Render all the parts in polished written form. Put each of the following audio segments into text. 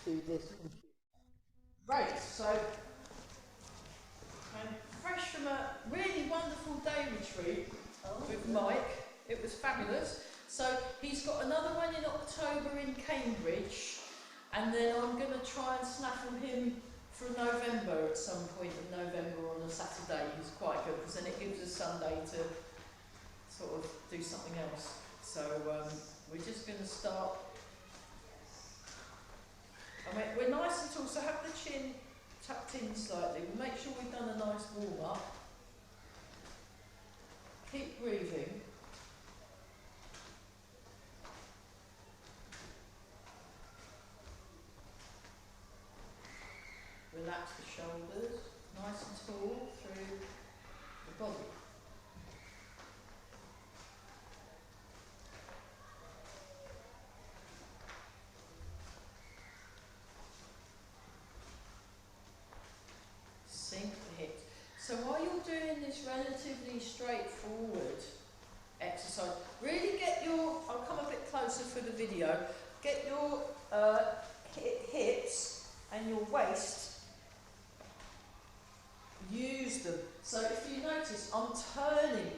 do this. Right, so I'm fresh from a really wonderful day retreat with Mike. It was fabulous. So he's got another one in October in Cambridge, and then I'm going to try and snaffle him for November at some point in November on a Saturday. He's quite good because then it gives us Sunday to sort of do something else. So we're just going to start. I mean, we're nice and tall, so have the chin tucked in slightly. We'll make sure we've done a nice warm up. Keep breathing. Relax the shoulders, nice and tall through the body. Sink the hips. So while you're doing this relatively straightforward exercise, really get your, I'll come a bit closer for the video, get your hips and your waist, use them. So if you notice, I'm turning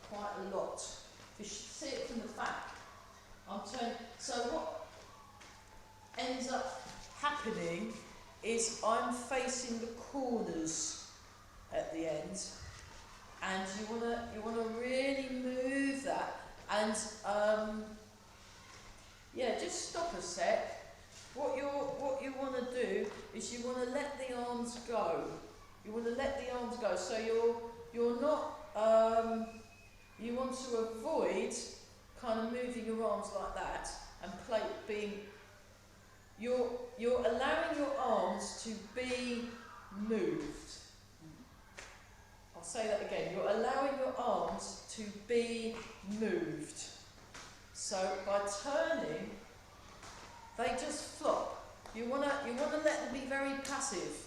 quite a lot. You should see it from the back. I'm turning. So what ends up happening is I'm facing the corners at the end, and you wanna really move that. And yeah, just stop a sec. What you want to do is you want to let the arms go. You want to let the arms go. So you're not. You want to avoid kind of moving your arms like that and being. You're allowing your arms to be moved. I'll say that again. You're allowing your arms to be moved. So by turning, they just flop. You wanna let them be very passive.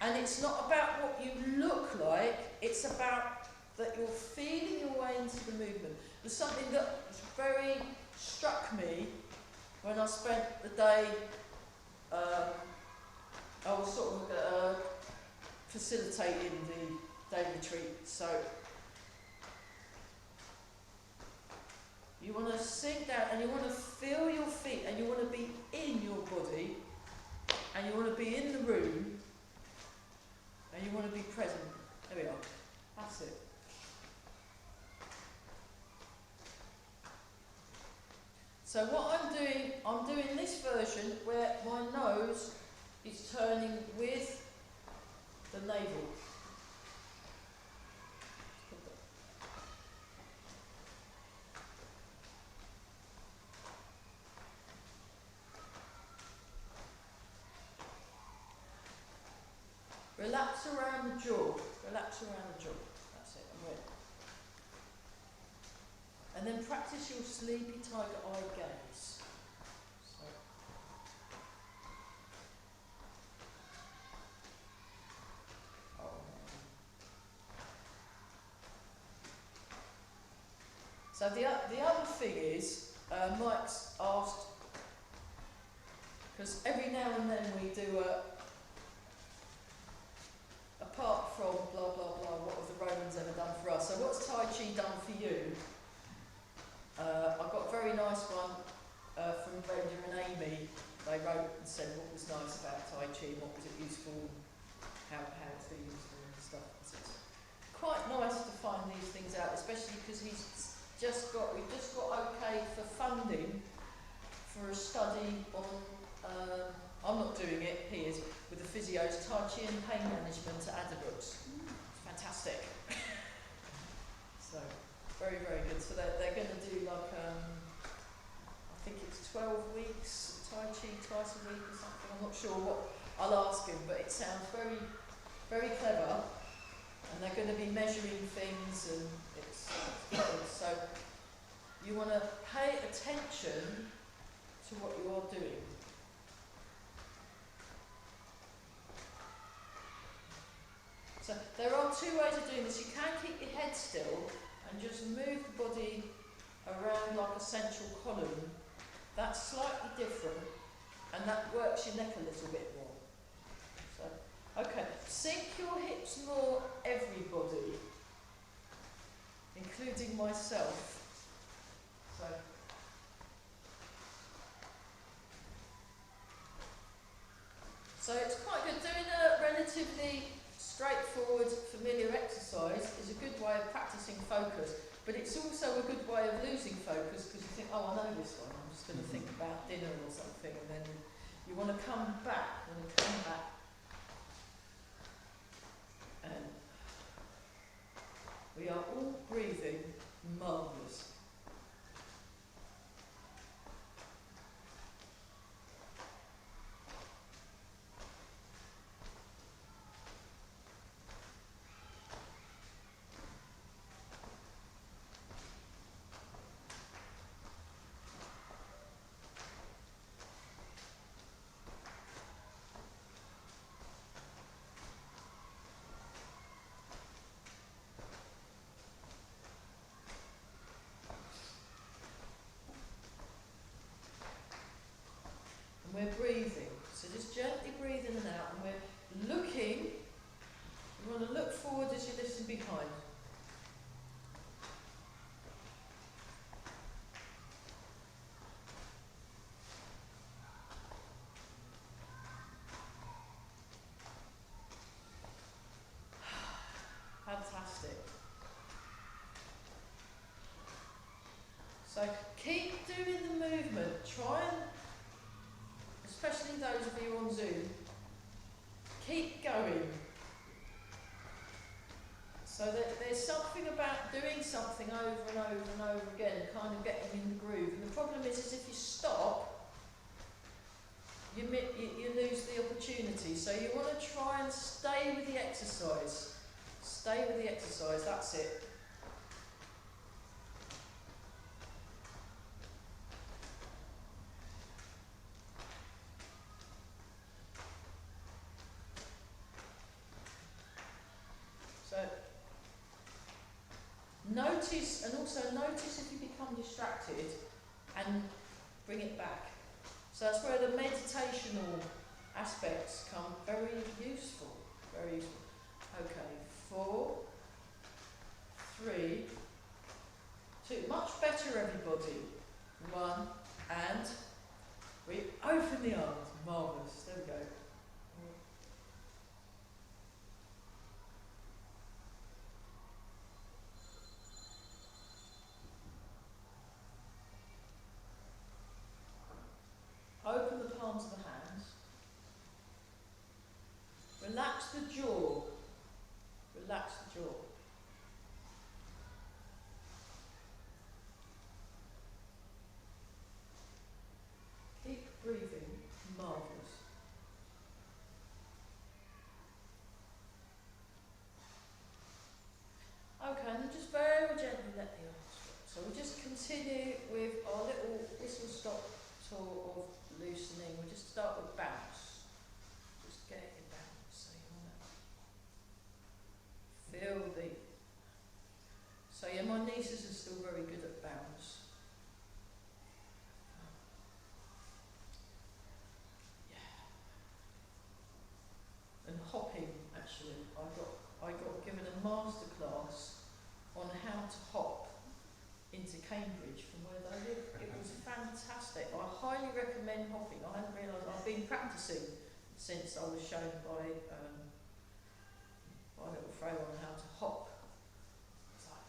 And it's not about what you look like, it's about that you're feeling your way into the movement. There's something that very struck me when I spent the day, I was sort of facilitating the day retreat. So you want to sink down and you want to feel your feet and you want to be in your body and you want to be in the room and you want to be present. There we are. That's it. So what I'm doing this version where my nose is turning with the navel. Relax around the jaw. Relax around the jaw. That's it. I'm ready. And then practice your sleepy tiger eye gaze. So the other thing is, Mike's asked, because every now and then we do apart from blah blah blah, what have the Romans ever done for us? So what's Tai Chi done for you? I got a very nice one from Brenda and Amy. They wrote and said what was nice about Tai Chi, what was it useful, how it's been useful and stuff. So it's quite nice to find these things out, especially because we've just got okay for funding for a study on, I'm not doing it, he is, with the physios, Tai Chi and pain management at Addenbrooke's. Fantastic. So, very, very good. So they're going to do like, I think it's 12 weeks Tai Chi twice a week or something. I'm not sure what, I'll ask him, but it sounds very, very clever. And they're going to be measuring things and it's good. So you want to pay attention to what you are doing. So there are two ways of doing this. You can keep your head still and just move the body around like a central column. That's slightly different. and that works your neck a little bit more. So, okay, sink your hips more, everybody, including myself. So it's quite good. Doing a relatively straightforward, familiar exercise is a good way of practicing focus, but it's also a good way of losing focus because you think, oh, I know this one, I'm just going to think about dinner or something, and then you want to come back, and we are all breathing marvellous. We're breathing, so just gently breathe in and out, and we're looking, you want to look forward as you listen behind. Fantastic. So keep doing the movement, try and, especially those of you on Zoom, keep going. So that there's something about doing something over and over and over again, kind of getting in the groove. And the problem is if you stop, you lose the opportunity. So you want to try and stay with the exercise. Stay with the exercise, that's it. So notice, and also notice if you become distracted and bring it back. So that's where the meditational aspects come very useful. Very useful. Okay, 4, 3, 2. Much better, everybody. 1, and we open the arms. Marvellous. There we go. Open the palms of the hands. Relax the jaw. Relax the jaw. Keep breathing. Marvellous. Okay, and then just very gently let the arms drop. So we'll just continue with our little whistle stop tour of loosening. We'll just start with bounce. Just get your bounce. So you want to feel the. So yeah, my nieces are still very good at bounce. Yeah. And hopping, actually, I got given a masterclass on how to hop into Cambridge from where they live. It was fantastic. I highly recommend hopping. I hadn't realised I've been practising since I was shown by little Freya on how to hop. It's like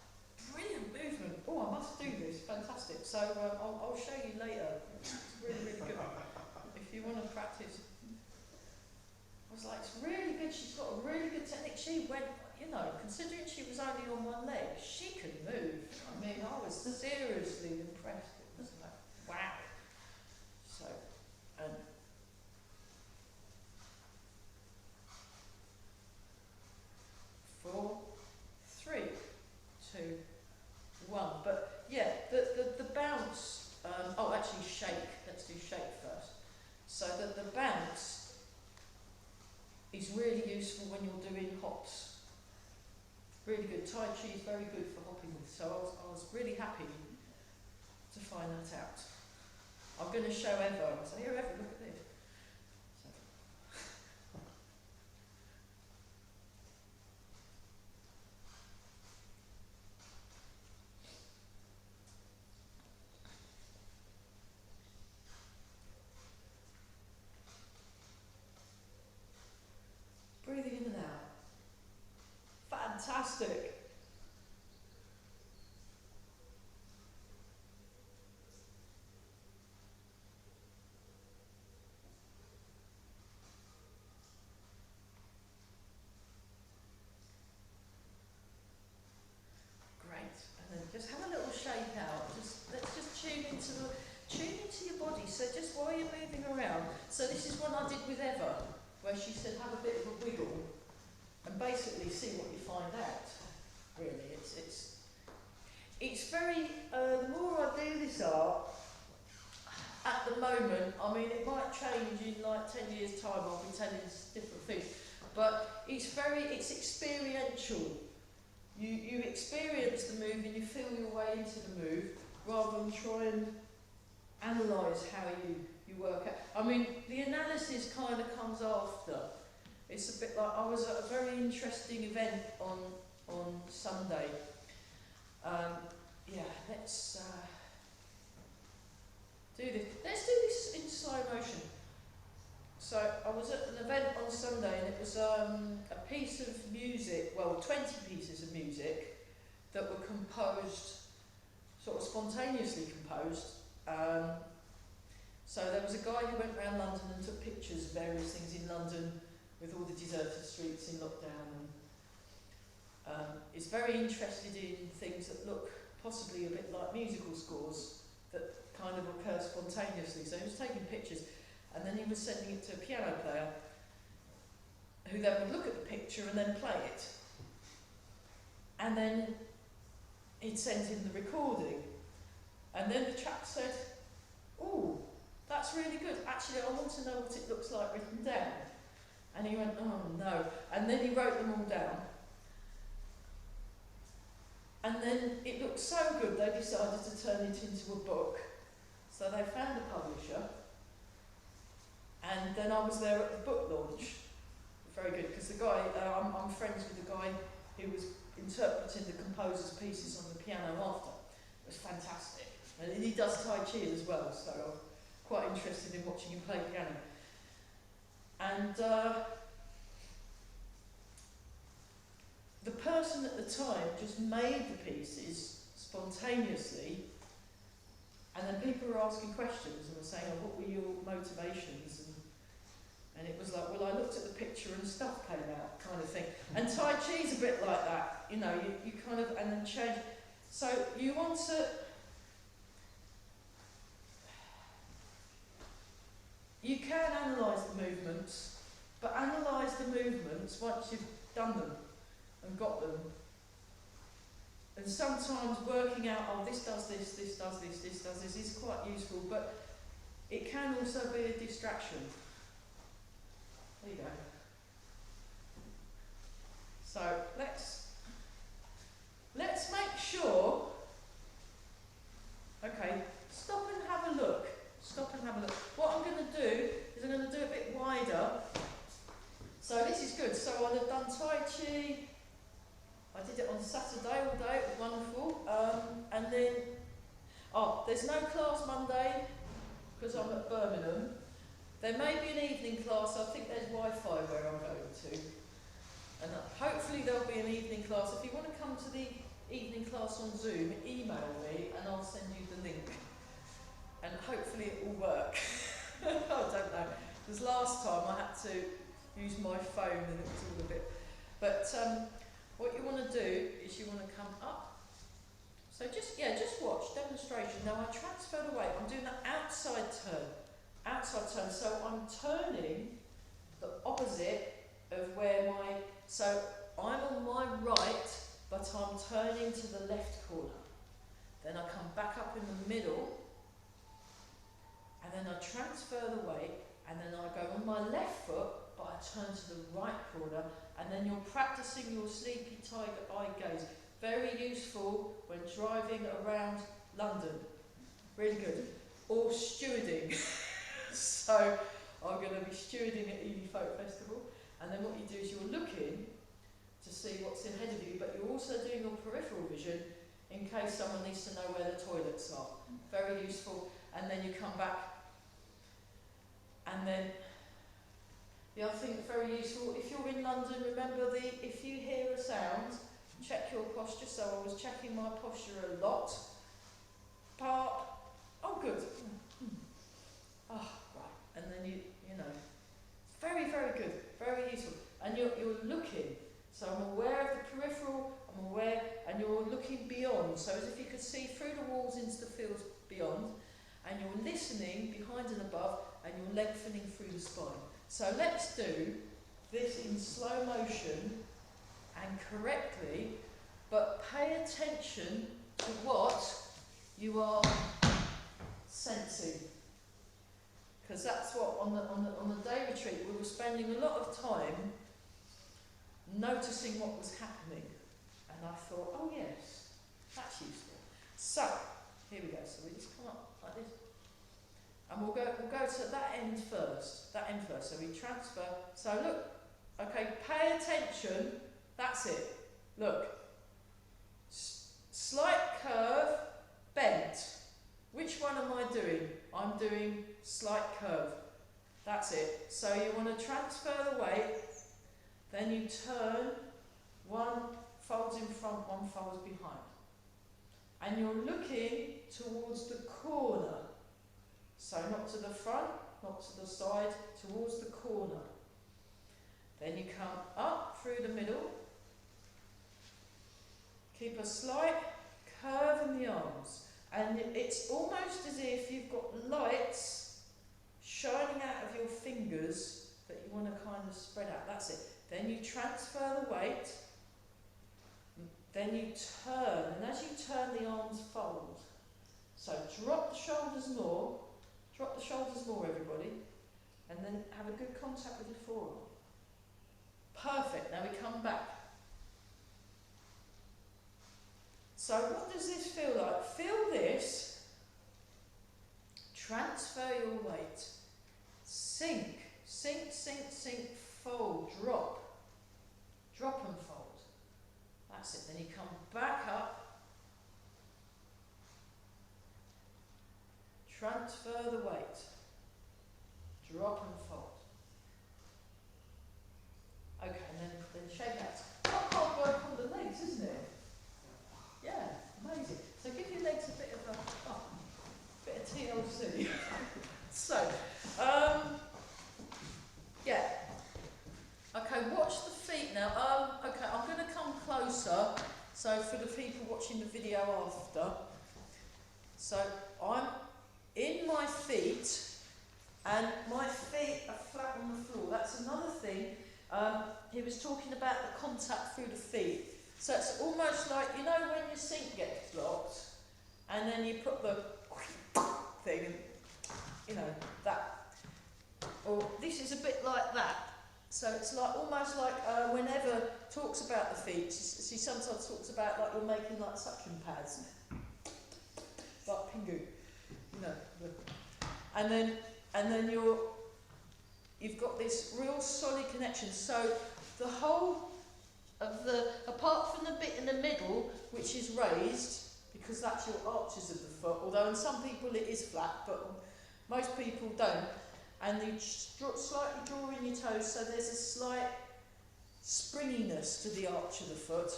brilliant movement. Oh, I must do this. Fantastic. So I'll show you later. It's really, really good. If you want to practice. I was like, it's really good. She's got a really good technique. She went, considering she was only on one leg, she could move. I mean, I was seriously impressed. It was like, wow. So, 4, 3, 2, 1. But yeah, the bounce. Actually, shake. Let's do shake first. So that the bounce is really useful when you're doing hops. Really good. Tai Chi is very good for hopping with. So I was really happy to find that out. I'm going to show Eva. So here, Eva, look at this. fantastic. Great. And then just have a little shake out. Let's just tune into your body. So just while you're moving around. So this is one I did with Eva, where she said have a bit of a wiggle and basically see what you find out. Really, it's very. The more I do this art, at the moment, I mean, it might change in like 10 years' time. I'll be telling different things, but it's experiential. You experience the move and you feel your way into the move rather than try and analyse how you work out. I mean, the analysis kind of comes after. It's a bit like I was at a very interesting event on Sunday. Yeah, let's do this. Let's do this in slow motion. So I was at an event on Sunday and it was a piece of music, well 20 pieces of music that were composed, sort of spontaneously composed. So there was a guy who went around London and took pictures of various things in London with all the deserted streets in lockdown, and is very interested in things that look possibly a bit like musical scores that kind of occur spontaneously. So he was taking pictures and then he was sending it to a piano player who then would look at the picture and then play it. And then he'd sent him the recording. And then the chap said, "Oh, that's really good. Actually, I want to know what it looks like written down." And he went, "Oh no." And then he wrote them all down. And then it looked so good they decided to turn it into a book. So they found a publisher. And then I was there at the book launch. Very good, because the guy, I'm friends with the guy who was interpreting the composer's pieces on the piano after. It was fantastic. And he does Tai Chi as well, so I'm quite interested in watching him play piano. And the person at the time just made the pieces spontaneously, and then people were asking questions and were saying, "Oh, what were your motivations?" And it was like, well, I looked at the picture and stuff came out, kind of thing. And Tai Chi's a bit like that, you know, you kind of, and then change. So you want to, you can analyse the movements, but analyse the movements once you've done them and got them. And sometimes working out, oh, this does this, this does this, this does this, is quite useful, but it can also be a distraction. There you go. So let's make sure. Okay, stop and have a look. Stop and have a look. What I'm going to do is I'm going to do a bit wider. So this is good. So I'll have done Tai Chi. I did it on Saturday all day. It was wonderful. And then, there's no class Monday because I'm at Birmingham. There may be an evening class. I think there's Wi-Fi where I'm going to. And hopefully there'll be an evening class. If you want to come to the evening class on Zoom, email me and I'll send you the link. And hopefully it will work. I don't know. Because last time I had to use my phone and it was all a bit... But what you want to do is you want to come up. So just watch, demonstration. Now I transferred away. I'm doing that outside turn. Outside turn, so I'm turning the opposite of where so I'm on my right, but I'm turning to the left corner. Then I come back up in the middle, and then I transfer the weight, and then I go on my left foot, but I turn to the right corner, and then you're practicing your sleepy tiger eye gaze. Very useful when driving around London. Really good. Or stewarding. So I'm going to be stewarding at Ely Folk Festival, and then what you do is you're looking to see what's ahead of you, but you're also doing your peripheral vision in case someone needs to know where the toilets are. Very useful. And then you come back, and then the other thing that's very useful, if you're in London, remember if you hear a sound, check your posture. So I was checking my posture a lot. Part. Oh, good. Oh, right. And then you know, very, very good, very useful. And you're looking. So I'm aware of the peripheral. I'm aware, and you're looking beyond. So as if you could see through the walls into the fields beyond. And you're listening behind and above, and you're lengthening through the spine. So let's do this in slow motion and correctly, but pay attention to what you are sensing. Because that's what on the day retreat we were spending a lot of time noticing what was happening. And I thought, oh yes, that's useful. So here we go. So we just come up like this. And we'll go to that end first. So we transfer. So look, okay, pay attention. That's it. Look. Slight curve, bent. Which one am I doing? I'm doing slight curve. That's it. So you want to transfer the weight, then you turn, one folds in front, one folds behind. And you're looking towards the corner. So not to the front, not to the side, towards the corner. Then you come up through the middle. Keep a slight curve in the arms. And it's almost as if you've got lights shining out of your fingers that you want to kind of spread out. That's it. Then you transfer the weight. Then you turn. And as you turn, the arms fold. So drop the shoulders more. Drop the shoulders more, everybody. And then have a good contact with your forearm. Perfect. Now we come back. So what does this feel like? Feel this. Transfer your weight. Sink, sink, sink, sink, fold, drop. Drop and fold. That's it. Then you come back up. Transfer the weight. Drop and fold. Okay, and then shake out. Quite hard work on the legs, isn't it? Yeah, amazing. So give your legs a bit of TLC. So, yeah. Okay, watch the feet now. Okay, I'm going to come closer. So for the people watching the video after. So I'm in my feet, and my feet are flat on the floor. That's another thing. He was talking about the contact through the feet. So it's almost like, you know, when your sink gets blocked, and then you put the thing, and, you know, that. Or this is a bit like that. So it's like almost like whenever talks about the feet, she sometimes talks about like you're making like suction pads, like pingu, you know. And then you've got this real solid connection. So the whole of apart from the bit in the middle, which is raised, because that's your arches of the foot, although in some people it is flat, but most people don't. And you slightly draw in your toes, so there's a slight springiness to the arch of the foot.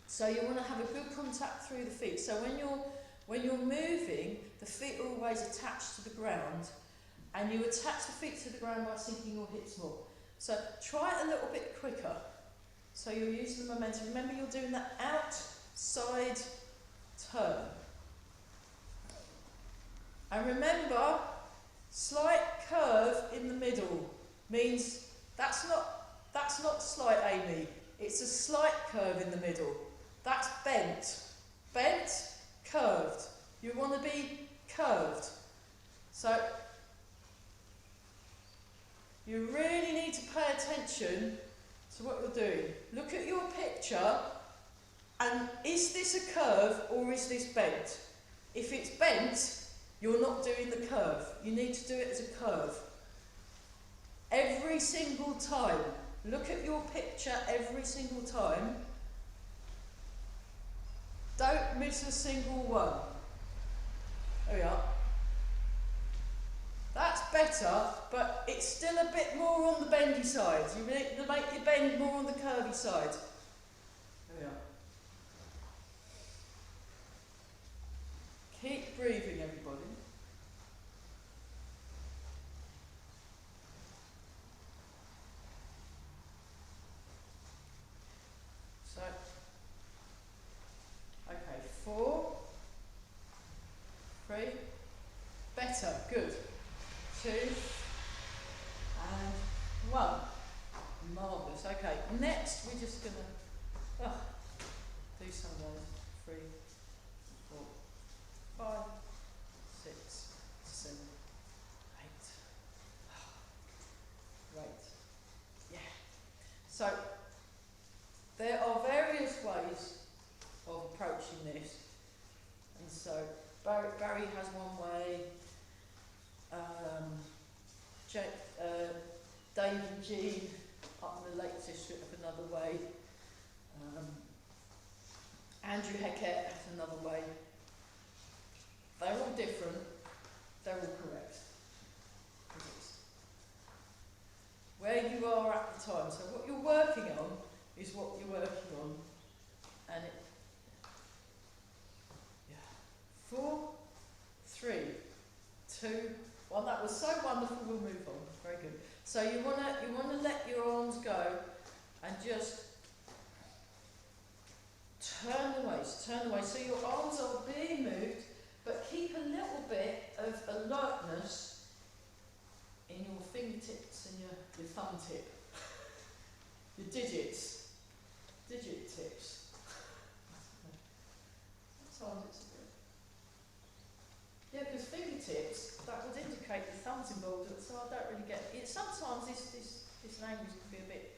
So you want to have a good contact through the feet. So when you're moving, the feet are always attached to the ground, and you attach the feet to the ground by sinking your hips more. So try it a little bit quicker. So you're using the momentum. Remember, you're doing that outside turn. And remember, slight curve in the middle means that's not slight, Amy. It's a slight curve in the middle. That's bent. Bent, curved. You want to be curved. So you really need to pay attention to what you're doing. Look at your picture, and is this a curve or is this bent? If it's bent, you're not doing the curve. You need to do it as a curve. Every single time. Look at your picture every single time. Don't miss a single one. There we are. That's better. better, but it's still a bit more on the bendy side. You need to make your bend more on the curvy side. There we are. Keep breathing, everybody. So, okay, 4, 3, better, good. 2, and 1. Marvellous. Okay, next we're just going to do some of those. 3, 4, 5, 6, 7, 8. Great. Yeah. So, there are various ways of approaching this. And so, Barry has one way. Dave and Jean up in the Lake District have another way. Andrew Heckett has another way. They're all different. They're all correct. Where you are at the time. So what you're working on is what you're working on. And it. Yeah. 4, 3, 2, 1. That was so wonderful. We'll move on. Very good. So you wanna let your arms go and just turn the waist. Turn the waist. So your arms are being moved, but keep a little bit of alertness in your fingertips and your thumb tip. Your digit tips. Sometimes it's a bit. Yeah, because fingertips, that would indicate the thumb's involved, so I don't really get it. Sometimes this language can be a bit.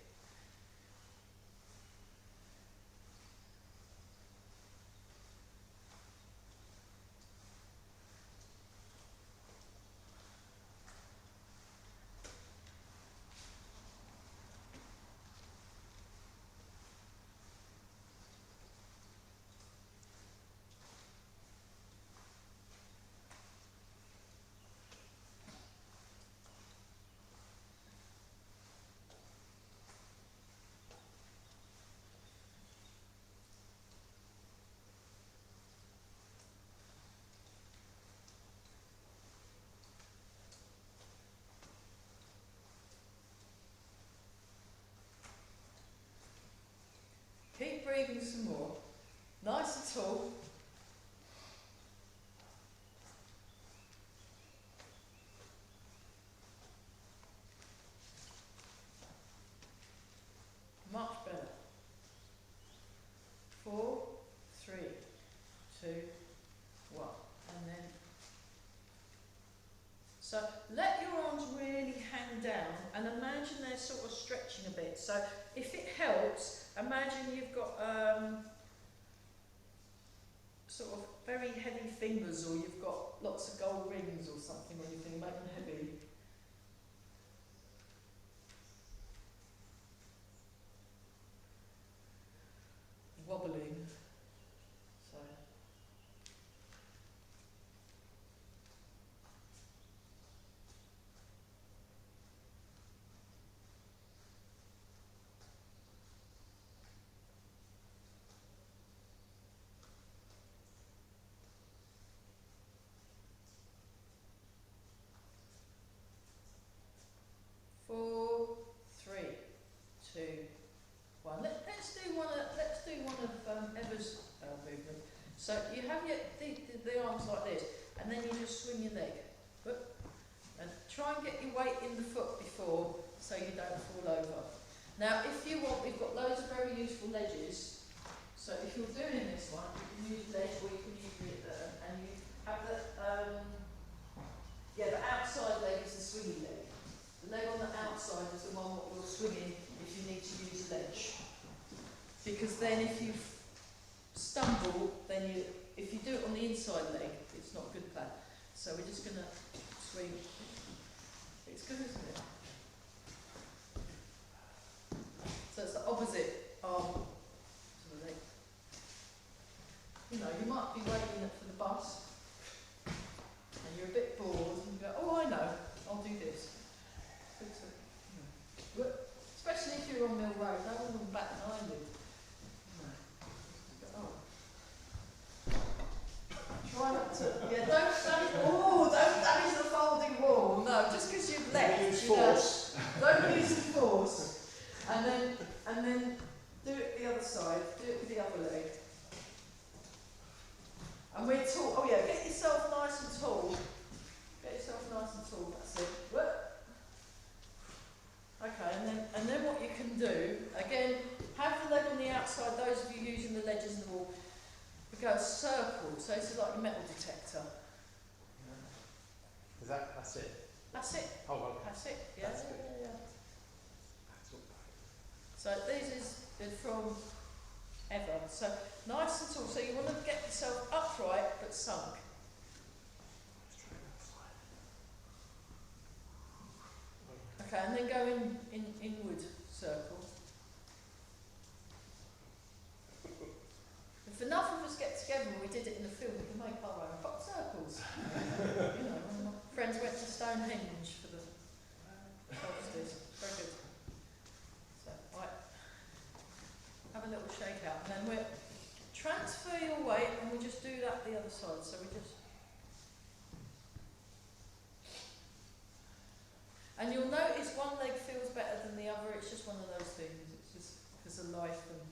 Keep breathing some more. Nice and tall. Much better. 4, 3, 2, 1. And then. So let your arms really hang down and imagine they're sort of stretching a bit. So if it helps, imagine you've got sort of very heavy fingers, or you've got lots of gold rings or something on your finger, make them heavy. Wobbling. So. Four, 3, 2, 1. Let's do one of Eva's movement. So you have the arms like this, and then you just swing your leg. And try and get your weight in the foot before, so you don't fall over. Now, if you want, we've got loads of very useful ledges. So if you're doing this one, you can use ledge, or you can use and you have the the outside leg is the swinging leg. The leg on the outside is the one that you're swinging if you need to use ledge. Because then if you stumble, then if you do it on the inside leg, it's not good plan. So we're just going to swing. It's good, isn't it? So it's the opposite arm to the leg. You know, you might be waiting for the bus and you're a bit bored and you go, oh, I know, I'll do this. and tall. That's it. Whoop. Okay, and then what you can do, again, have the leg on the outside, those of you using the ledges in the wall, we go circle, so this is like a metal detector. Is that's it? That's it. Oh, okay. That's it, yeah. That's good. Yeah. That's all right. So this is from Ever. So nice and tall, so you want to get yourself upright but sunk. Let's try that side. Okay, and then go inward circle. If enough of us get together and we did it in the field, we can make our own hot circles. You know, when my friends went to Stonehenge for the solstice. Very good. So, right. Have a little shake out. And then we'll transfer your weight and we'll just do that the other side. So we just... And you'll notice one leg feels better than the other. It's just one of those things. It's just because of life and...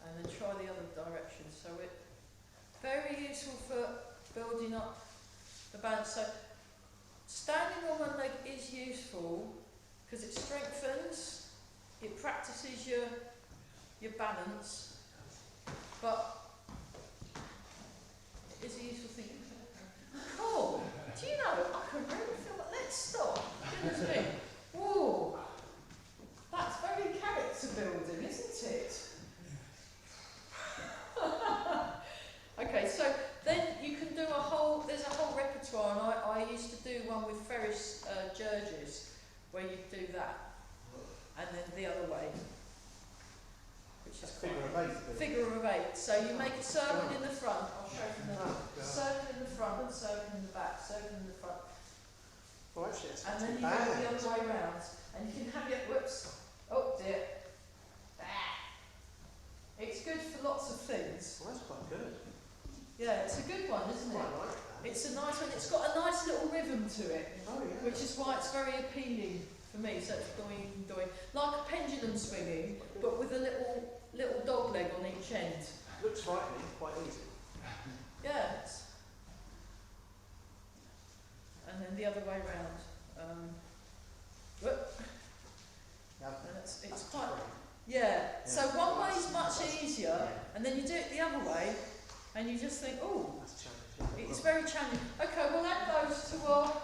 And then try the other direction. So it's very useful for building up the balance. So standing on one leg is useful because it strengthens, it practices your balance, but it is a useful thing. Cool. Do you know, I can really feel that. Let's stop. Goodness me. Whoa. That's very character building, isn't it? Okay, so then you can do there's a whole repertoire, and I used to do one with Ferris Georges, where you do that, and then the other way, which is figure of eight. So you make a circle in the front, I'll show you the circle in the front, circle in the back, circle in the front. Well, actually, it's and then you go the other way round, and you can have your, whoops, oh dear. It's good for lots of things. Well, that's quite good. Yeah, it's a good one, isn't it? I like that. It's a nice one. It's got a nice little rhythm to it, Oh, yeah. which is why it's very appealing for me. So it's doing, like a pendulum swinging, but with a little dog leg on each end. Looks frightening, quite easy. Yeah. And then the other way round. Whoop. And it's quite. Yeah. So one way is much easier, and then you do it the other way, and you just think, oh, that's challenging. It's very challenging. Okay, we'll add those to our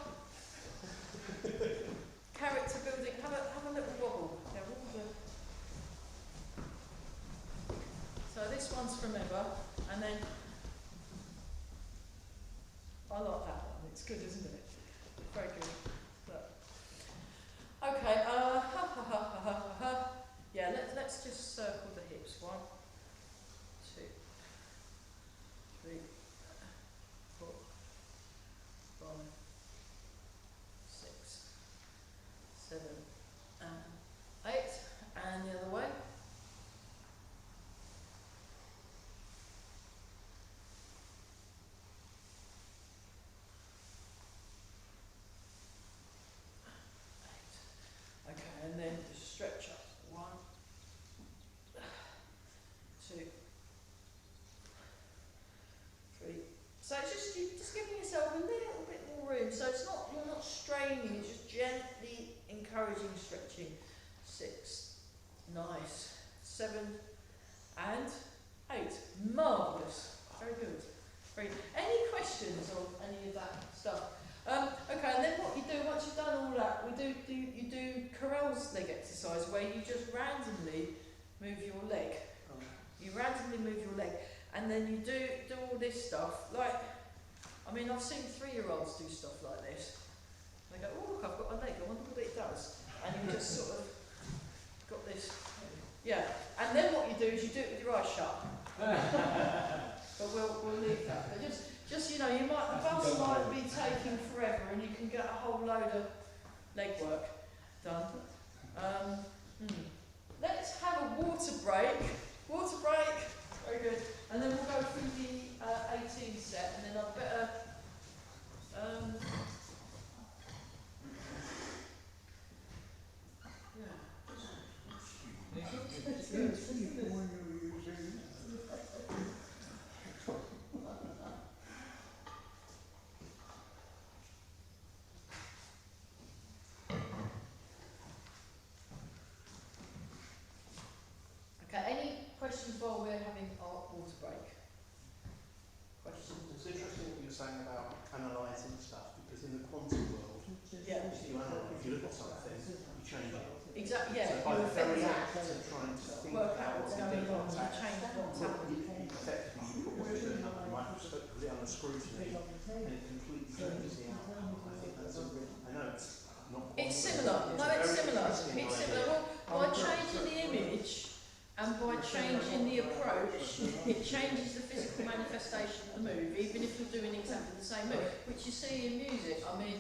character building. Have a little wobble. Yeah, so this one's from Ever, and then I like that one. It's good, isn't it? Very good. Look. Okay. Yeah. Let's just circle the hips. 1, 2, 3, 4, 5, 6, 7, and 8, and the other way. Okay, and then just stretch up. 1, 2, 3. So it's just giving yourself a little bit more room. So it's not, you're not straining, it's just gently encouraging stretching. 6, nice. 7 and 8. Marvellous. Very good. Very good. Any questions on any of that stuff? Okay, and then what you do, once you've done all that, you do Carell's leg exercise, where you just randomly move your leg. You randomly move your leg, and then you do all this stuff. Like, I mean, I've seen 3-year-olds do stuff like this. They go, oh look, I've got a leg, I wonder what it does. And you just sort of got this. Yeah, and then what you do is you do it with your eyes shut. But we'll leave that. But just you know, the bus might be taking forever, and you can get a whole load of leg work done. Let's have a water break. Water break. Very good. And then we'll go through the 18 set, and then I'd better. saying about analysing stuff, because in the quantum world, Yeah. if you look at something, you change it. Exactly, yeah. So by You the very affect act of trying to think work about out what's what going you on, did, you change what's happening. effectively you put what you're doing under the microscope, put it under scrutiny, and it completely changes the outcome. I think that's I know it's not quite. It's similar. No, it's similar. It's similar. Well, by changing the image and by changing the approach, it changes the physical manifestation of the move, even if you're doing exactly the same move, which you see in music. I mean,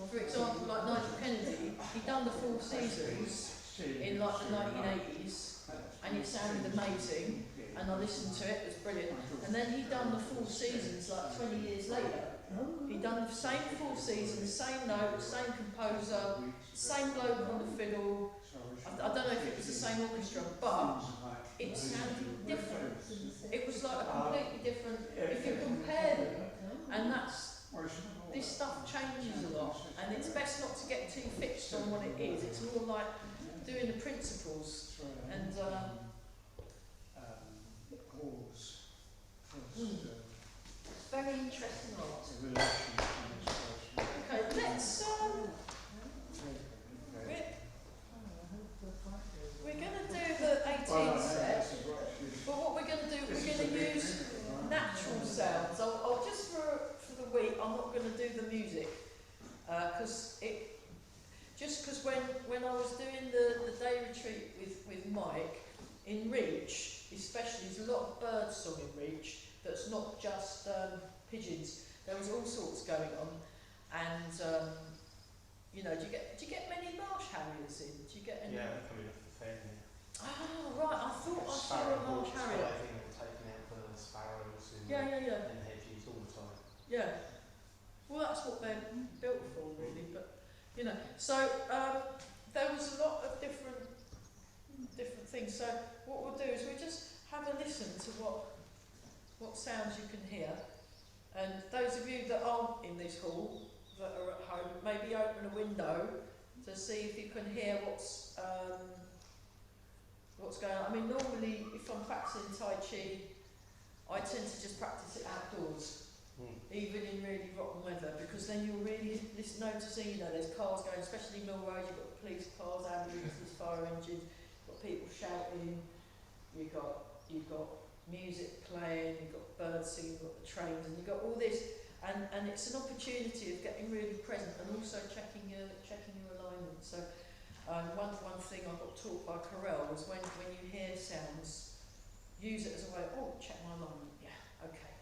for example, like Nigel Kennedy, he done the Four Seasons in like the 1980s, and it sounded amazing, and I listened to it, it was brilliant. And then he done the Four Seasons like 20 years later. He done the same Four Seasons, same notes, same composer, same bloke on the fiddle. I don't know if it was the same orchestra, but it sounded different. It was like a completely different, if you compare them, and this stuff changes a lot, and it's best not to get too fixed on what it is. It's more like doing the principles, and very interesting art. Okay, let's we're going to do the 18 set, but what we're going to do, we're going to use natural sounds. I'll just for the week, I'm not going to do the music because when I was doing the day retreat with Mike in Reach, especially there's a lot of bird song in Reach that's not just pigeons. There was all sorts going on, and you know, do you get many marsh harriers in? Do you get any? Yeah, they're coming off the fair here. Oh right, I thought I saw a marsh harrier. I think they're taking out the sparrows in hedges all the time. Yeah. Well, that's what they're built for, really. But you know, so there was a lot of different things. So what we'll do is we'll just have a listen to what sounds you can hear. And those of you that aren't in this hall, that are at home, maybe open a window to see if you can hear what's going on. I mean, normally if I'm practicing Tai Chi, I tend to just practice it outdoors, even in really rotten weather, because then you're really noticing, you know, there's cars going, especially Mill Road, you've got police cars, ambulances, fire engines, you've got people shouting, you've got music playing, you've got birds singing, you've got the trains, and you've got all this, and it's an opportunity of getting really present and also checking your alignment. So one thing I got taught by Carell was when you hear sounds, use it as a way, oh, check my alignment, yeah, okay.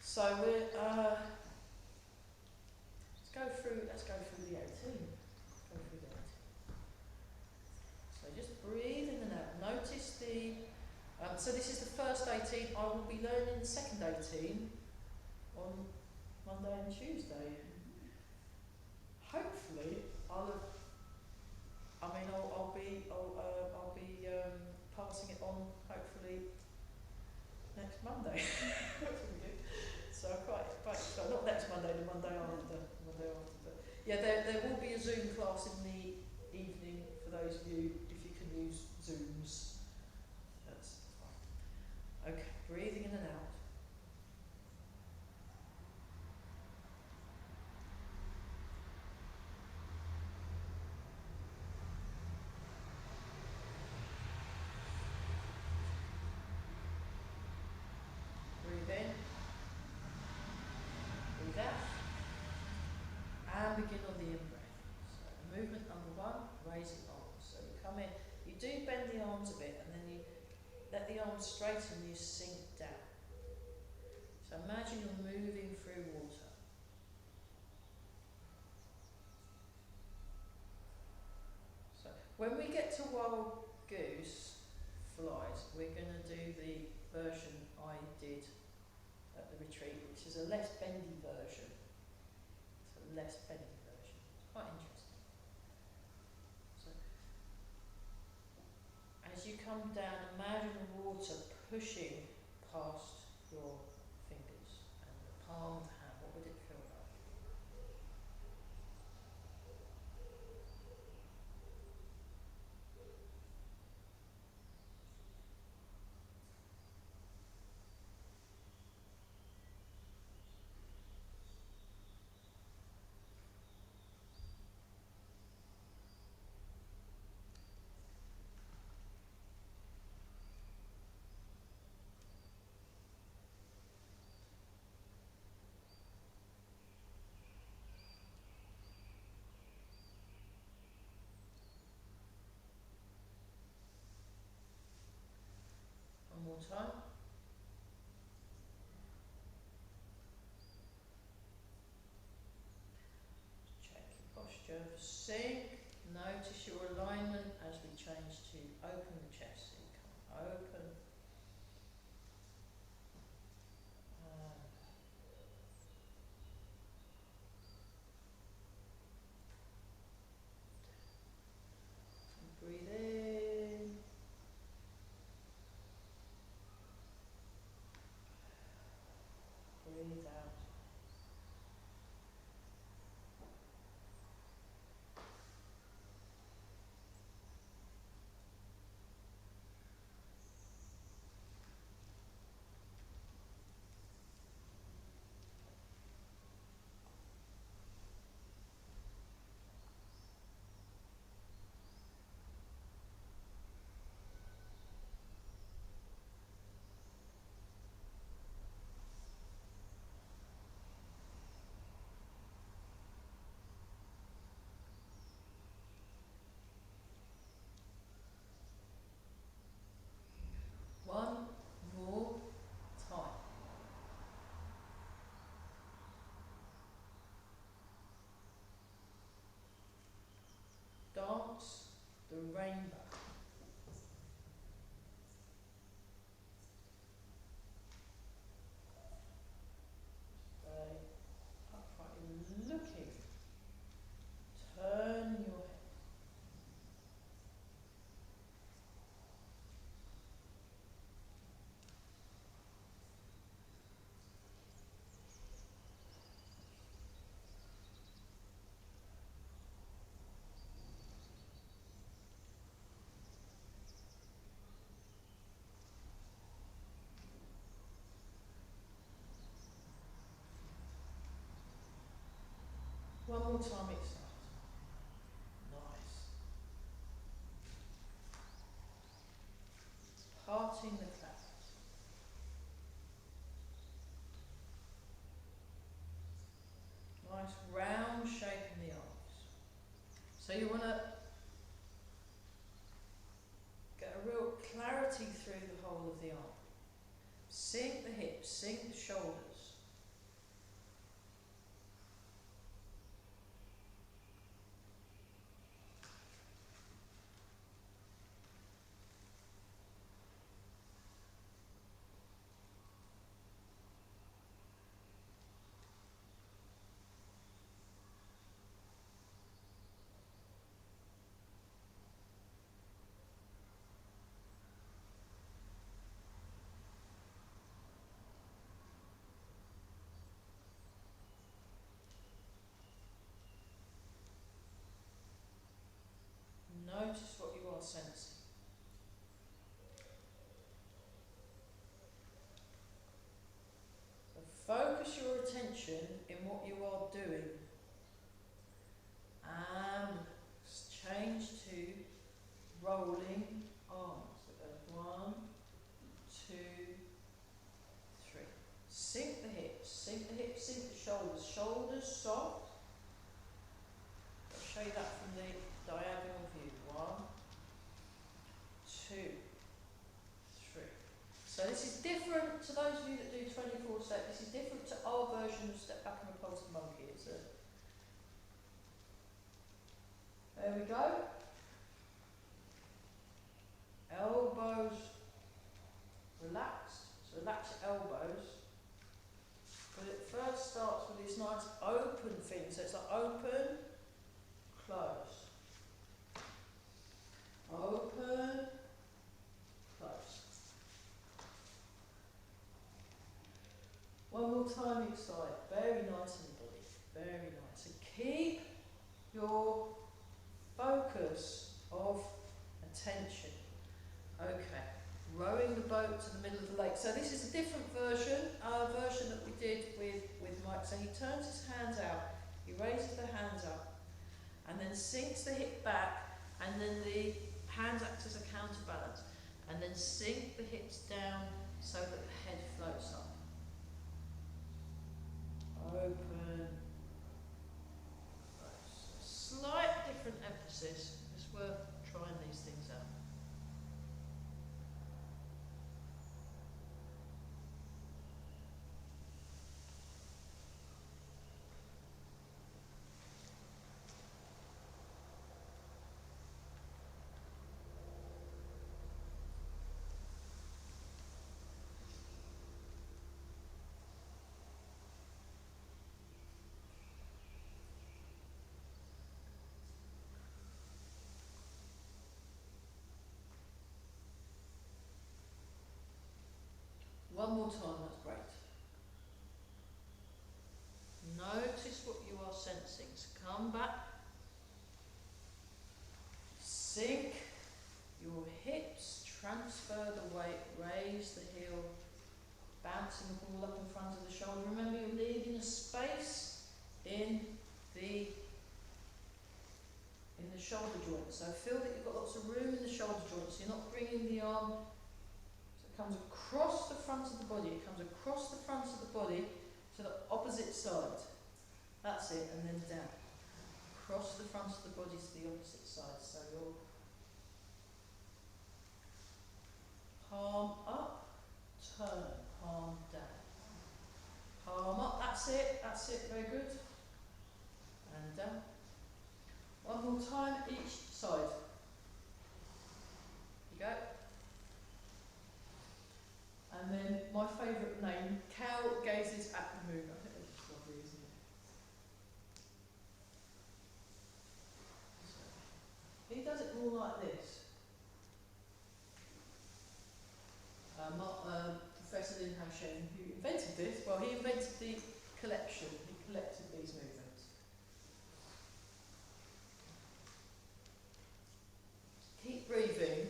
So we're let's go through the 18. Go through the 18. So just breathe in and out. Notice the so this is the first 18. I will be learning the second 18 on Monday and Tuesday. Hopefully I'll be passing it on hopefully next Monday. So not next Monday, the Monday after. But yeah, there will be a Zoom class in the evening for those of you if you can use Zooms. That's fine. Okay, breathing in and out. Breathe in. Breathe out. And begin on the in-breath. So movement number 1, raising arms. So you come in, you do bend the arms a bit and then you let the arms straighten and you sink down. So imagine you're moving through water. So when we get to wild goose flies, we're going to do the version I did at the retreat, which is a less bendy version. It's a less bendy version. It's quite interesting. So as you come down, imagine the water pushing past your fingers and the palm of the hand. What would it feel like? more time. Check your posture. Sink. Notice your alignment as we change to open the chest. So you come open. Breathe in. Breathe out. One more time. Dance the rainbow. Stay upright, looking. Turn your head. One more time, it starts. Nice. Parting the clouds. Nice round shape in the arms. So you want to get a real clarity through the whole of the arm. Sink the hips, sink the shoulders. Notice what you are sensing. So focus your attention in what you are doing. And change to rolling arms. So it goes 1, 2, 3. Sink the hips, sink the hips, sink the shoulders. Shoulders soft. I'll show you that from the diagonal view. 1, 2, 3. So this is different to those of you that do 24 step. This is different to our version of step back and repulsive monkey. It's a There we go. Elbows relaxed. So relax your elbows. But it first starts with this nice open thing. So it's like open, close. Open, close. One more time each side. Very nice in the body. Very nice. So keep your focus of attention. Okay, rowing the boat to the middle of the lake. So this is a different version that we did with Mike. So he turns his hands out, he raises the hands up, and then sinks the hip back, and then the hands act as a counterbalance, and then sink the hips down so that the head floats up. Open. Slight different emphasis. It's worth trying these things out. one more time, that's great. Notice what you are sensing. So come back. Sink your hips, transfer the weight, raise the heel, bouncing the ball up in front of the shoulder. Remember, you're leaving a space in the shoulder joint. So feel that you've got lots of room in the shoulder joint. So you're not bringing the arm. So it comes across the front of the body. It comes across the front of the body to the opposite side. That's it, and then down. Across the front of the body to the opposite side. So your palm up, turn, palm down. Palm up, that's it, very good. And down. One more time, each side. You go. And then my favourite name, cow gazes at the moon. I think that's just lovely, isn't it? So, he does it more like this. Professor Lin Hao-Shen, who invented this, well, he invented the collection. He collected these movements. Keep breathing.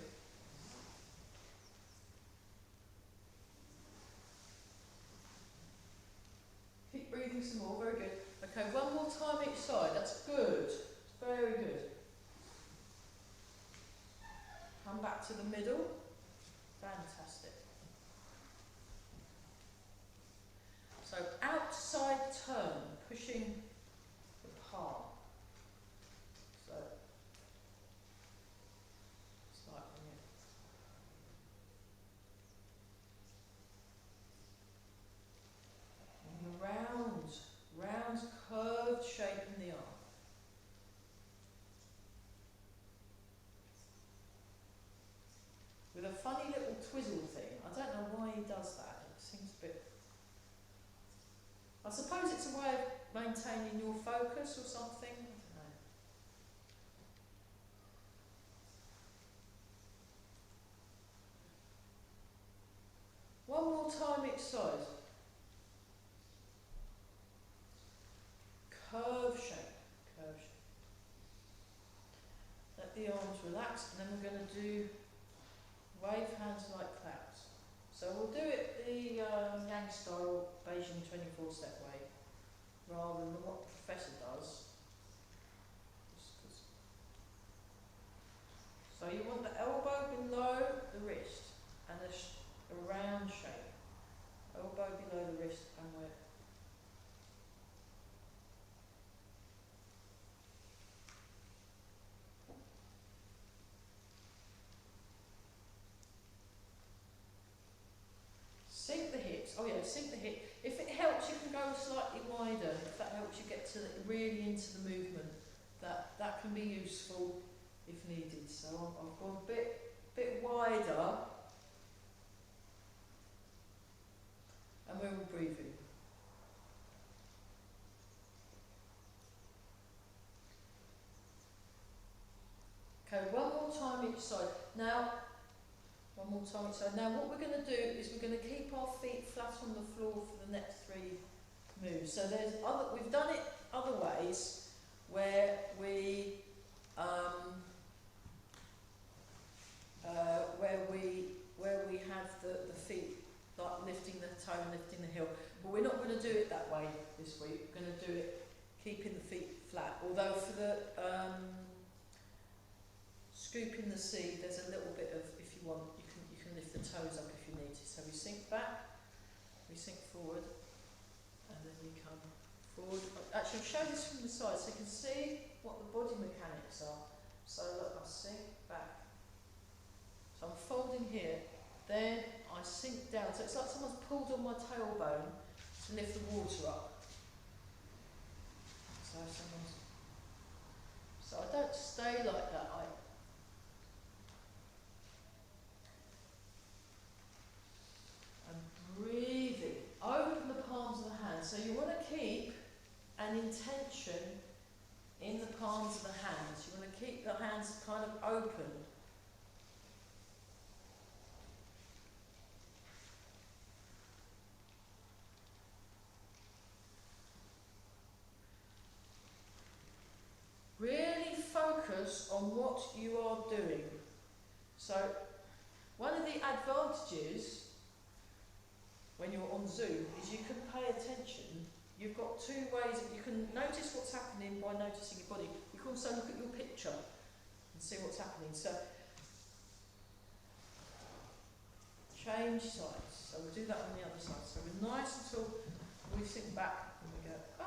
Keep breathing some more, very good. Okay, one more time each side, that's good. Very good. Come back to the middle. Fantastic. So outside turn, pushing the palm. So slightly in. And the round curved shape in the arm. With a funny little twizzle thing. I don't know why he does that. It seems a bit... I suppose it's a way of maintaining your focus or something. I don't know. One more time each side. Curve shape. Curve shape. Let the arms relax, and then we're going to do wave hands like clouds. So we'll do it the Yang style Beijing 24-step way, rather than what the professor does. So you want the elbow below the wrist and a round shape. Elbow below the wrist and we're sink the hips. Oh yeah, sink the hip. If it helps, you can go slightly wider. If that helps you get to really into the movement, that can be useful if needed. So I've gone a bit wider, and we're all breathing. Okay, one more time each side. Now. One more time. So now what we're going to do is we're going to keep our feet flat on the floor for the next 3 moves. So we've done it other ways where we have the feet like lifting the toe and lifting the heel. But we're not going to do it that way this week. We're going to do it keeping the feet flat. Although for the scooping the C, there's a little bit of, if you want, you can lift the toes up if you need to. So we sink back, we sink forward, and then we come forward. Actually, I'll show this from the side so you can see what the body mechanics are. So look, I sink back. So I'm folding here, then I sink down. So it's like someone's pulled on my tailbone to lift the water up. So I don't stay like that. I'm breathing. Open the palms of the hands. So you want to keep an intention in the palms of the hands. You want to keep the hands kind of open. on what you are doing. So one of the advantages when you're on Zoom is you can pay attention. You've got two ways. You can notice what's happening by noticing your body. You can also look at your picture and see what's happening. So change sides. So we'll do that on the other side. So we're nice until we sink back and we go, ah.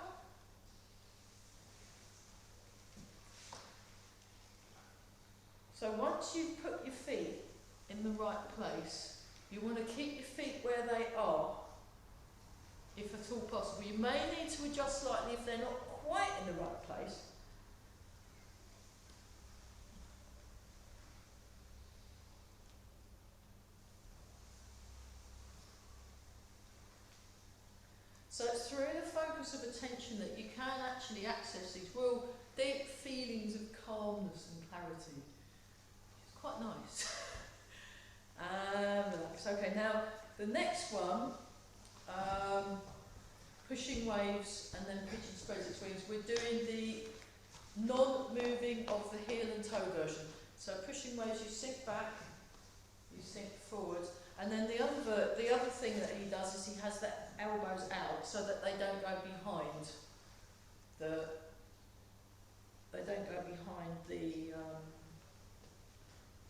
So once you've put your feet in the right place, you want to keep your feet where they are, if at all possible. You may need to adjust slightly if they're not quite in the right place. So it's through the focus of attention that you can actually access these real deep feelings of calmness and clarity. It's quite nice. Relax. Okay, now the next one, pushing waves and then pigeon spreads its wings. We're doing the non-moving of the heel and toe version. So pushing waves, you sink back, you sink forward, and then the other thing that he does is he has the elbows out so that they don't go behind the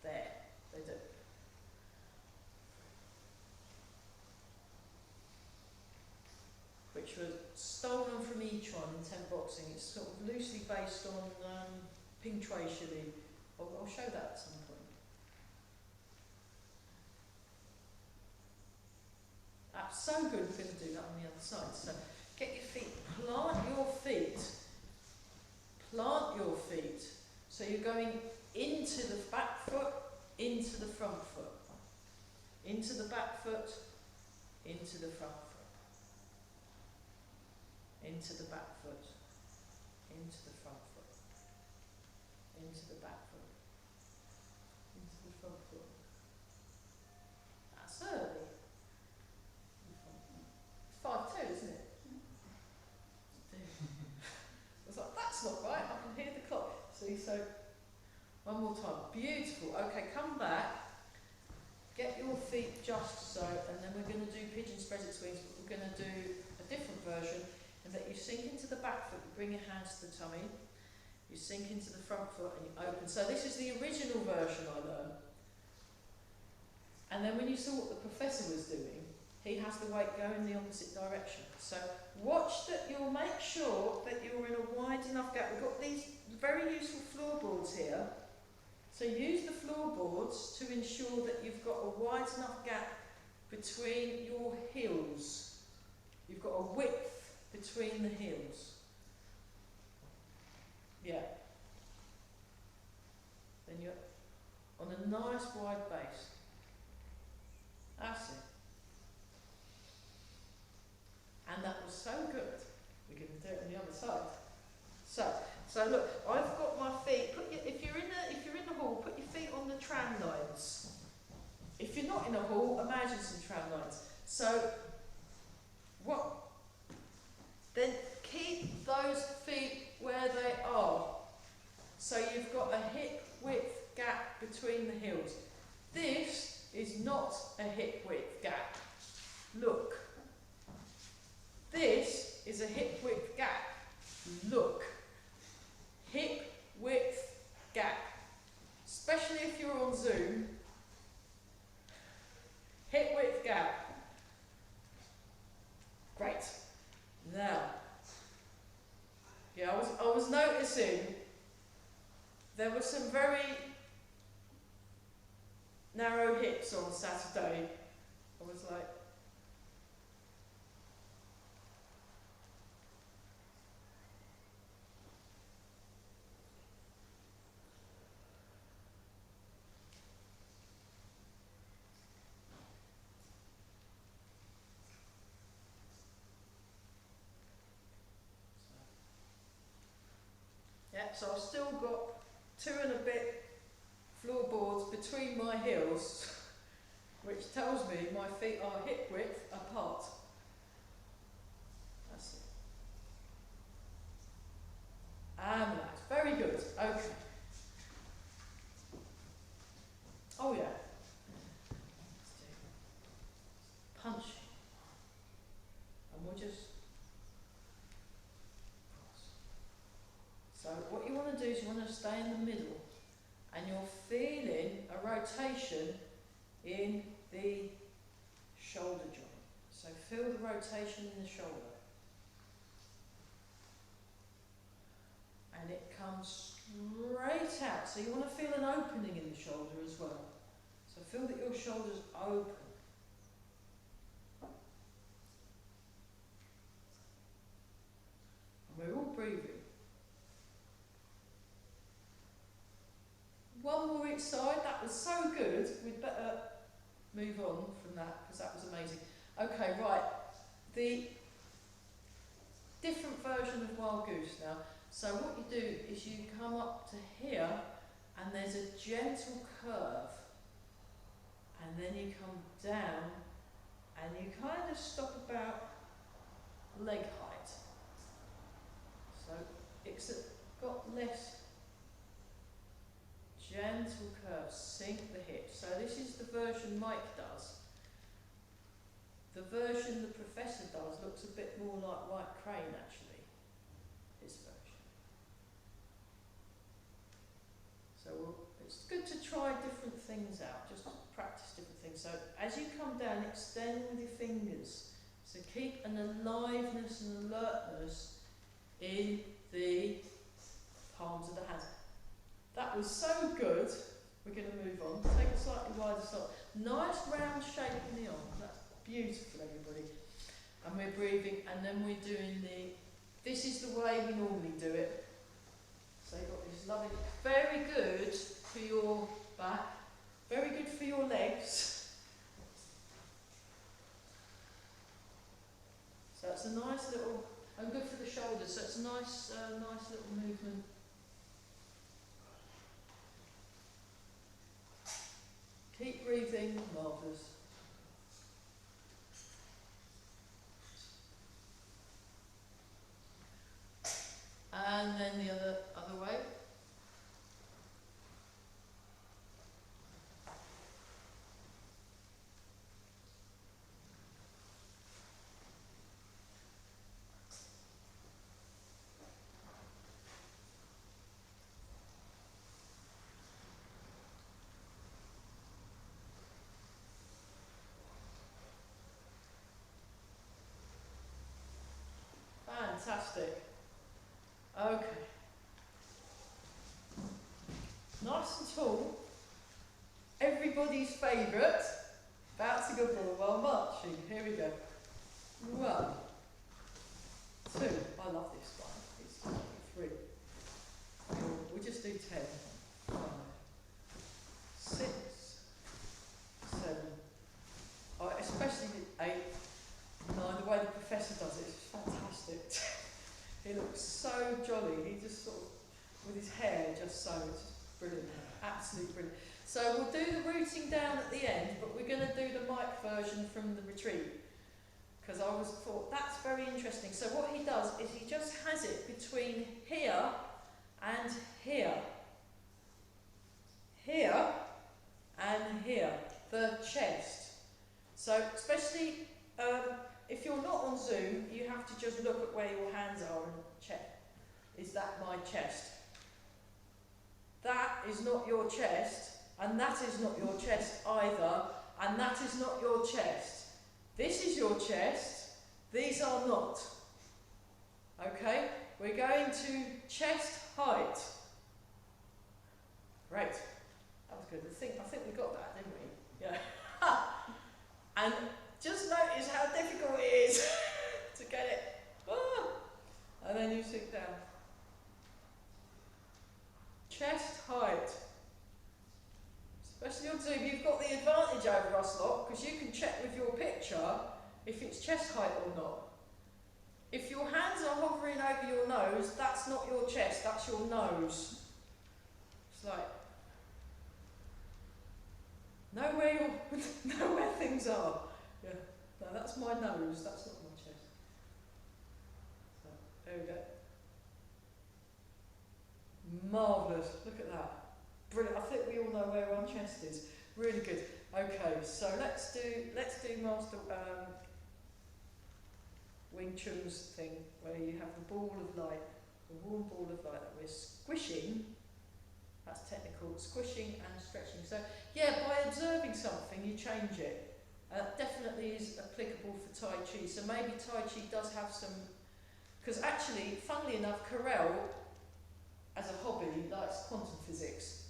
there. They do. Which was stolen from E-tron in 10 boxing. It's sort of loosely based on Ping Shui Shili. I'll show that at some point. That's so good, we're going to do that on the other side. So get your feet, plant your feet. So you're going into the back foot, into the front foot. Into the back foot, into the front foot. Into the back foot, into the front foot, into the back foot, into the front foot. That's early. It's 5-2, isn't it? I was like, that's not right, I can hear the clock. See, so one more time. Beautiful. Okay, come back. Get your feet just so, and then we're going to do pigeon spreads its wings, but we're going to do a different version. And that you sink into the back foot, you bring your hands to the tummy, you sink into the front foot and you open. So this is the original version I learned. And then when you saw what the professor was doing, he has the weight go in the opposite direction. So watch that you'll make sure that you're in a wide enough gap. We've got these very useful floorboards here. So use the floorboards to ensure that you've got a wide enough gap between your heels. You've got a width between the heels. Yeah. Then you're on a nice wide base. That's it. And that was so good. We're going to do it on the other side. So look, I've got my feet. If you're in the hall, put your feet on the tram lines. If you're not in a hall, imagine some tram lines. So what? Then keep those feet where they are. So you've got a hip width gap between the heels. This is not a hip width gap. Look. This is a hip width gap. Look. Hip width gap. Especially if you're on Zoom. Hip width gap. Great. Now, yeah, I was noticing there were some very narrow hips on Saturday. I was like, yeah, so I've still got 2 and a bit floorboards between my heels, which tells me my feet are hip width apart. That's it. And relax. Very good. Okay. we'll just cross. So what you want to do is you want to stay in the middle, and you're feeling a rotation in the shoulder joint. So feel the rotation in the shoulder. And it comes straight out. So you want to feel an opening in the shoulder as well. So feel that your shoulder's open. And we're all breathing. One more each side. That was so good. We'd better move on from that because that was amazing. Okay, right. The different version of Wild Goose now. So what you do is you come up to here and there's a gentle curve, and then you come down and you kind of stop about leg height. So it's got less gentle curve, sink the hips. So this is the version Mike does. The version the professor does looks a bit more like White Crane actually, his version. So it's good to try different things out, just practice different things. So as you come down, extend with your fingers. So keep an aliveness and alertness in the palms of the hands. That was so good. We're going to move on. Take a slightly wider stop. Nice round shape in the arm. That's beautiful, everybody. And we're breathing, and then we're doing this is the way we normally do it. So you've got this lovely, very good for your back, very good for your legs. So it's a nice little, and good for the shoulders, so it's a nice, nice little movement. Keep breathing, marvellous. And then the other way. Fantastic. Okay. Nice and tall. Everybody's favourite. Bouncing a ball while marching. Here we go. 1, 2. I love this one. It's 3. 4. We'll just do 10. 5, 6, 7. Oh, especially 8, 9. The way the professor does it is fantastic. He looks so jolly. He just sort of, with his hair just so, it's just brilliant. Absolutely brilliant. So we'll do the rooting down at the end, but we're going to do the mic version from the retreat. Because I thought that's very interesting. So what he does is he just has it between here and here. Here and here. The chest. So especially if you're not on Zoom, you have to just look at where your hands are and check. Is that my chest? That is not your chest, and that is not your chest either, and that is not your chest. This is your chest, these are not. Okay, we're going to chest height. Great, that was good. I think we got that, didn't we? Yeah. And just notice how difficult it is to get it. Ah. And then you sit down. Chest height. Especially on Zoom, you've got the advantage over us lot because you can check with your picture if it's chest height or not. If your hands are hovering over your nose, that's not your chest, that's your nose. It's like, know where things are. Yeah, no, that's my nose, that's not my chest. So, there we go. Marvellous, look at that. Brilliant, I think we all know where our chest is. Really good. Okay, so let's do master, Wing Chun's thing, where you have the ball of light, the warm ball of light that we're squishing. That's technical, squishing and stretching. So yeah, by observing something, you change it. Definitely is applicable for Tai Chi. So maybe Tai Chi does have some, because actually, funnily enough, Carell, as a hobby, likes quantum physics.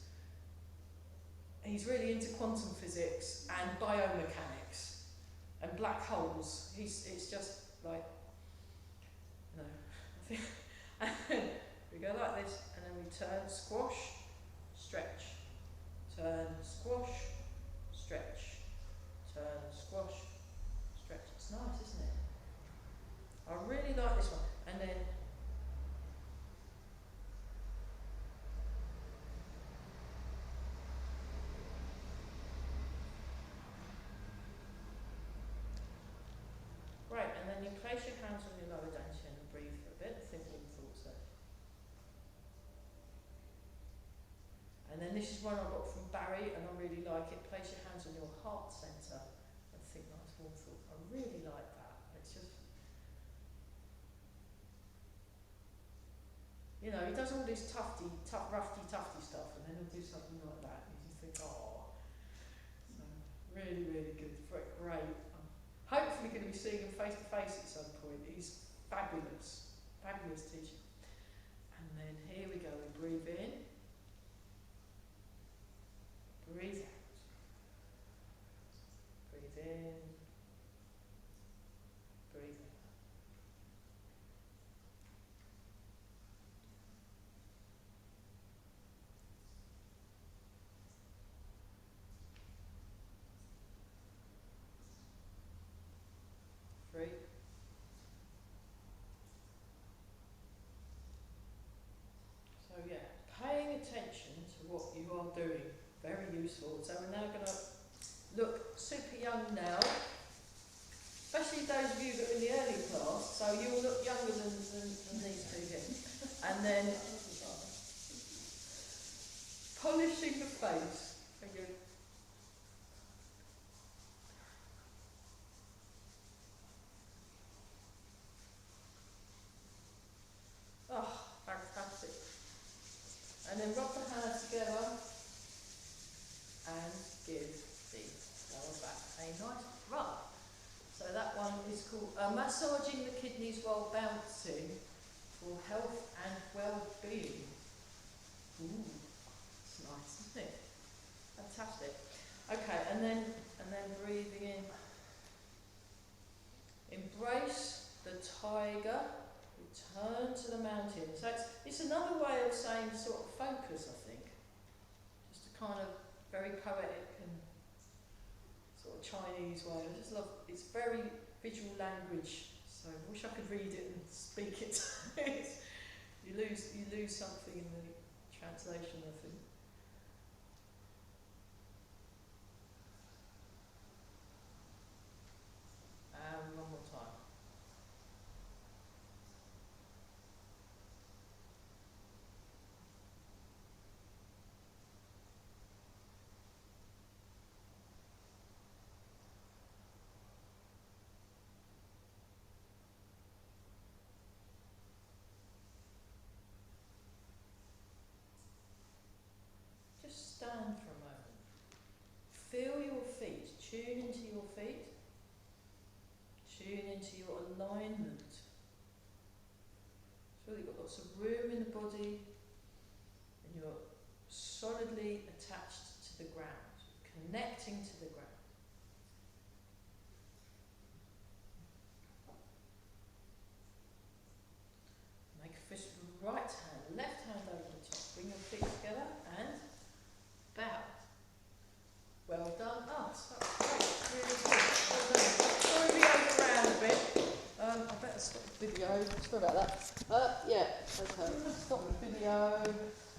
He's really into quantum physics and biomechanics and black holes. It's just like, no. And then we go like this, and then we turn, squash, stretch, turn, squash, stretch, turn, squash, stretch. It's nice, isn't it? I really like this one. And then right, and then you place your hands on your lower dantian and breathe for a bit. Think all the thoughts there. And then this is one I got from Barry, and I really like it. Place your hands on your heart centre and think nice warm thoughts. I really like that. It's just, you know, he does all this roughy tufty stuff, and then he'll do something like that, and you just think, oh. So, really, really good. Great. Hopefully going to be seeing him face to face at some point. He's fabulous. Fabulous teacher. And then here we go. We breathe in. Breathe out. Breathe in. Breathe out. Free. So yeah, paying attention to what you are doing. Very useful. So we're now going to look super young now, especially those of you that are in the early class, so you will look younger than these two here. And then polishing the face. Very good. Oh, fantastic. And then rub the hands together and give the lower back a nice rub. So that one is called massaging the kidneys while bouncing for health and well-being. Ooh, it's nice, isn't it? Fantastic. Okay, and then breathing in. Embrace the tiger. Return to the mountain. So it's another way of saying sort of focus, I think. Just a kind of very poetic and sort of Chinese way. I just love, it's very visual language, so I wish I could read it and speak it. you lose something in the translation, I think. And one more time. Stand for a moment. Feel your feet. Tune into your feet. Tune into your alignment. Feel you've got lots of room in the body and you're solidly attached to the ground, connecting to the ground. Make a fist with the right hand, left hand over the top. Bring your feet together and bow. Well done us. That's great. Really good. Well done. Sorry we overran a bit. I better stop the video. Sorry about that. Yeah. Okay. Stop the video.